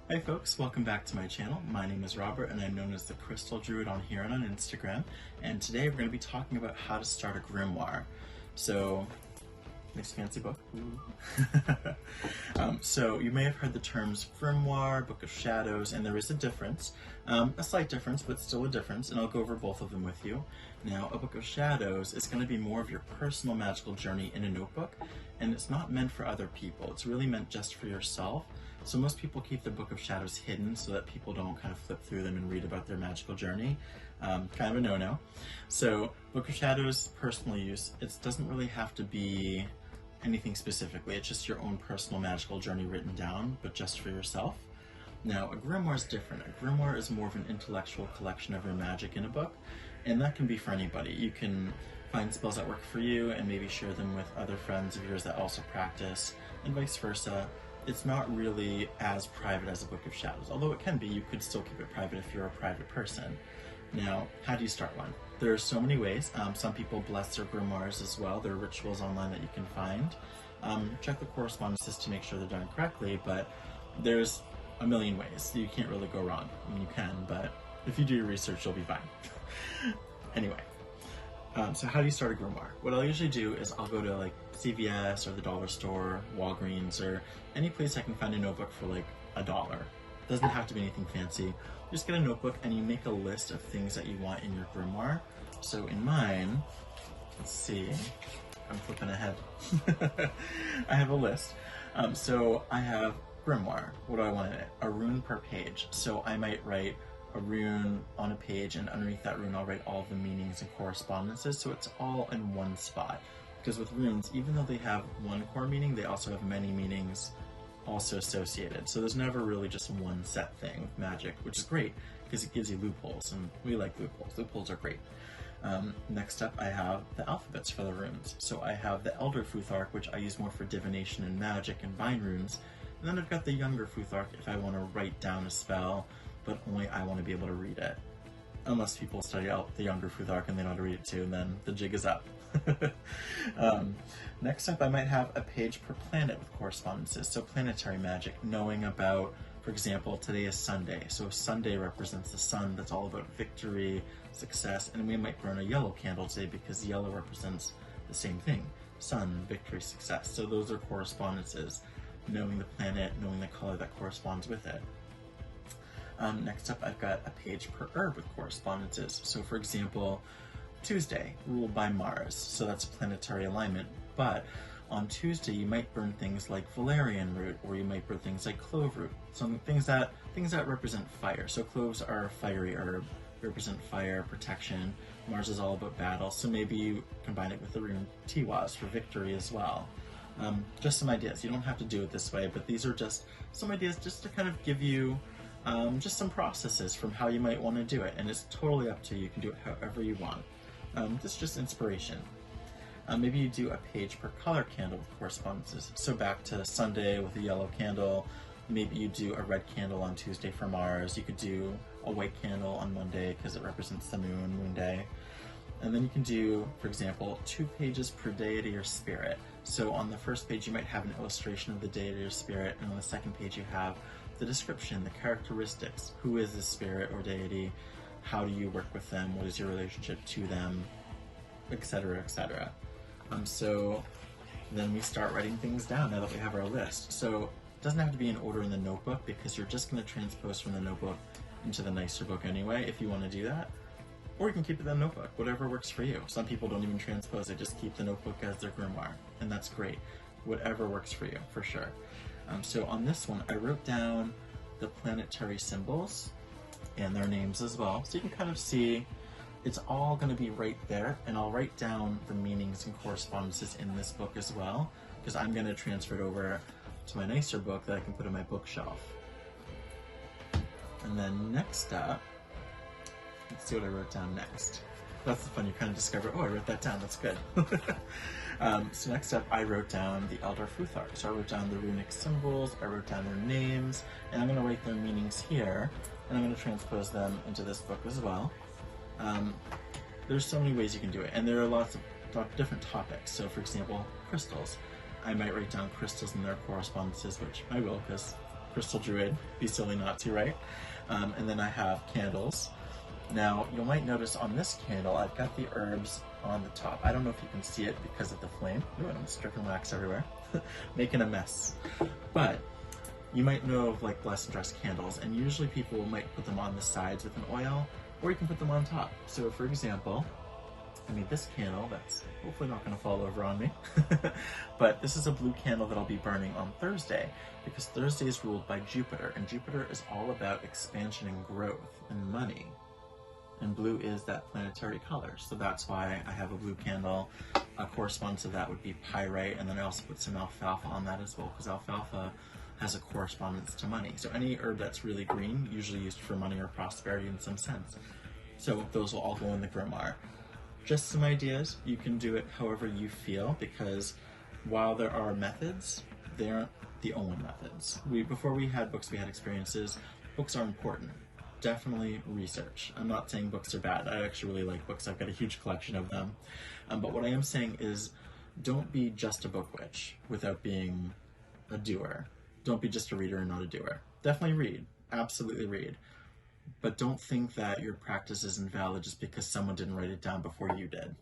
Hi folks, welcome back to my channel. My name is Robert and I'm known as the Crystal Druid on here and on Instagram. And today we're going to be talking about how to start a grimoire. So, nice fancy book. So you may have heard the terms grimoire, book of shadows, and there is a difference. A slight difference, but still a difference, and I'll go over both of them with you. Now, a book of shadows is going to be more of your personal magical journey in a notebook, and it's not meant for other people. It's really meant just for yourself. So most people keep the Book of Shadows hidden so that people don't kind of flip through them and read about their magical journey. Kind of a no-no. So Book of Shadows, personal use, it doesn't really have to be anything specifically. It's just your own personal magical journey written down, but just for yourself. Now, a grimoire is different. A grimoire is more of an intellectual collection of your magic in a book, and that can be for anybody. You can find spells that work for you and maybe share them with other friends of yours that also practice, and vice versa. It's not really as private as a Book of Shadows, although it can be. You could still keep it private if you're a private person. Now, how do you start one? There are so many ways. Some people bless their grimoires as well. There are rituals online that you can find. Check the correspondences to make sure they're done correctly, but there's a million ways. You can't really go wrong. I mean, you can, but if you do your research, you'll be fine. Anyway. So how do you start a grimoire? What I'll usually do is I'll go to like CVS or the dollar store, Walgreens, or any place I can find a notebook for like $1. Doesn't have to be anything fancy. Just get a notebook and you make a list of things that you want in your grimoire. So in mine, let's see, I'm flipping ahead. I have a list. So I have grimoire. What do I want in it? A rune per page. So I might write a rune on a page, and underneath that rune I'll write all the meanings and correspondences, so it's all in one spot. Because with runes, even though they have one core meaning, they also have many meanings also associated. So there's never really just one set thing with magic, which is great because it gives you loopholes, and we like loopholes. Loopholes are great. Next up, I have the alphabets for the runes. So I have the Elder Futhark, which I use more for divination and magic and vine runes. And then I've got the Younger Futhark if I want to write down a spell, but only I want to be able to read it. Unless people study out the Younger Futhark and they know how to read it too, and then the jig is up. Next up, I might have a page per planet with correspondences. So planetary magic, knowing about, for example, today is Sunday. So Sunday represents the sun. That's all about victory, success, and we might burn a yellow candle today because yellow represents the same thing. Sun, victory, success. So those are correspondences. Knowing the planet, knowing the color that corresponds with it. Next up, I've got a page per herb with correspondences. So for example, Tuesday, ruled by Mars, so that's planetary alignment, but on Tuesday you might burn things like valerian root, or you might burn things like clove root, some things that represent fire. So cloves are a fiery herb, represent fire, protection. Mars is all about battle, so maybe you combine it with the rune Tiwaz for victory as well. Just some ideas. You don't have to do it this way, but these are just some ideas just to kind of give you just some processes from how you might want to do it, and it's totally up to you. You can do it however you want. This is just inspiration. Maybe you do a page per color candle with correspondences. So back to Sunday with a yellow candle. Maybe you do a red candle on Tuesday for Mars. You could do a white candle on Monday because it represents the moon, Moon Day. And then you can do, for example, 2 pages per deity or spirit. So on the first page you might have an illustration of the deity or spirit, and on the second page you have the description, the characteristics. Who is this spirit or deity? How do you work with them? What is your relationship to them? Etc., etc. So then we start writing things down now that we have our list. So it doesn't have to be in order in the notebook because you're just going to transpose from the notebook into the nicer book anyway if you want to do that. Or you can keep it in the notebook, whatever works for you. Some people don't even transpose, they just keep the notebook as their grimoire, and that's great. Whatever works for you, for sure. So on this one, I wrote down the planetary symbols and their names as well. So you can kind of see it's all going to be right there, and I'll write down the meanings and correspondences in this book as well, because I'm going to transfer it over to my nicer book that I can put on my bookshelf. And then next up, let's see what I wrote down next. That's the fun, you kind of discover, oh, I wrote that down, that's good. So next up, I wrote down the Elder Futhark. So I wrote down the runic symbols, I wrote down their names, and I'm going to write their meanings here, and I'm going to transpose them into this book as well. There's so many ways you can do it, and there are lots of different topics. So for example, crystals. I might write down crystals and their correspondences, which I will, because Crystal Druid. Be silly not to, right? And then I have candles. Now, you might notice on this candle, I've got the herbs on the top. I don't know if you can see it because of the flame. Ooh, and I'm stripping wax everywhere, making a mess. But you might know of like blessed and dressed candles, and usually people might put them on the sides with an oil, or you can put them on top. So for example, I made this candle that's hopefully not going to fall over on me, but this is a blue candle that I'll be burning on Thursday, because Thursday is ruled by Jupiter, and Jupiter is all about expansion and growth and money. And blue is that planetary color, so that's why I have a blue candle. A correspondence of that would be pyrite, and then I also put some alfalfa on that as well, because alfalfa has a correspondence to money. So any herb that's really green, usually used for money or prosperity in some sense. So those will all go in the grimoire. Just some ideas. You can do it however you feel, because while there are methods, they aren't the only methods. Before we had books, we had experiences. Books are important. Definitely research. I'm not saying books are bad. I actually really like books. I've got a huge collection of them. But what I am saying is, don't be just a book witch without being a doer. Don't be just a reader and not a doer. Definitely read. Absolutely read. But don't think that your practice is invalid just because someone didn't write it down before you did.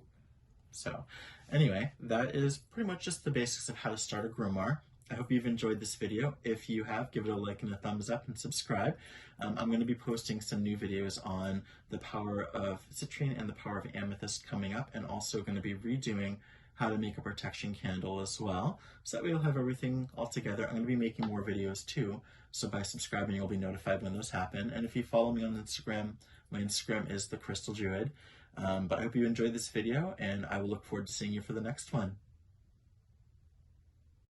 So anyway, that is pretty much just the basics of how to start a grimoire. I hope you've enjoyed this video. If you have, give it a like and a thumbs up and subscribe. I'm going to be posting some new videos on the power of citrine and the power of amethyst coming up, and also going to be redoing how to make a protection candle as well, so that way you'll have everything all together. I'm going to be making more videos too, so by subscribing you'll be notified when those happen. And if you follow me on Instagram, my Instagram is the Crystal Druid. But I hope you enjoyed this video, and I will look forward to seeing you for the next one.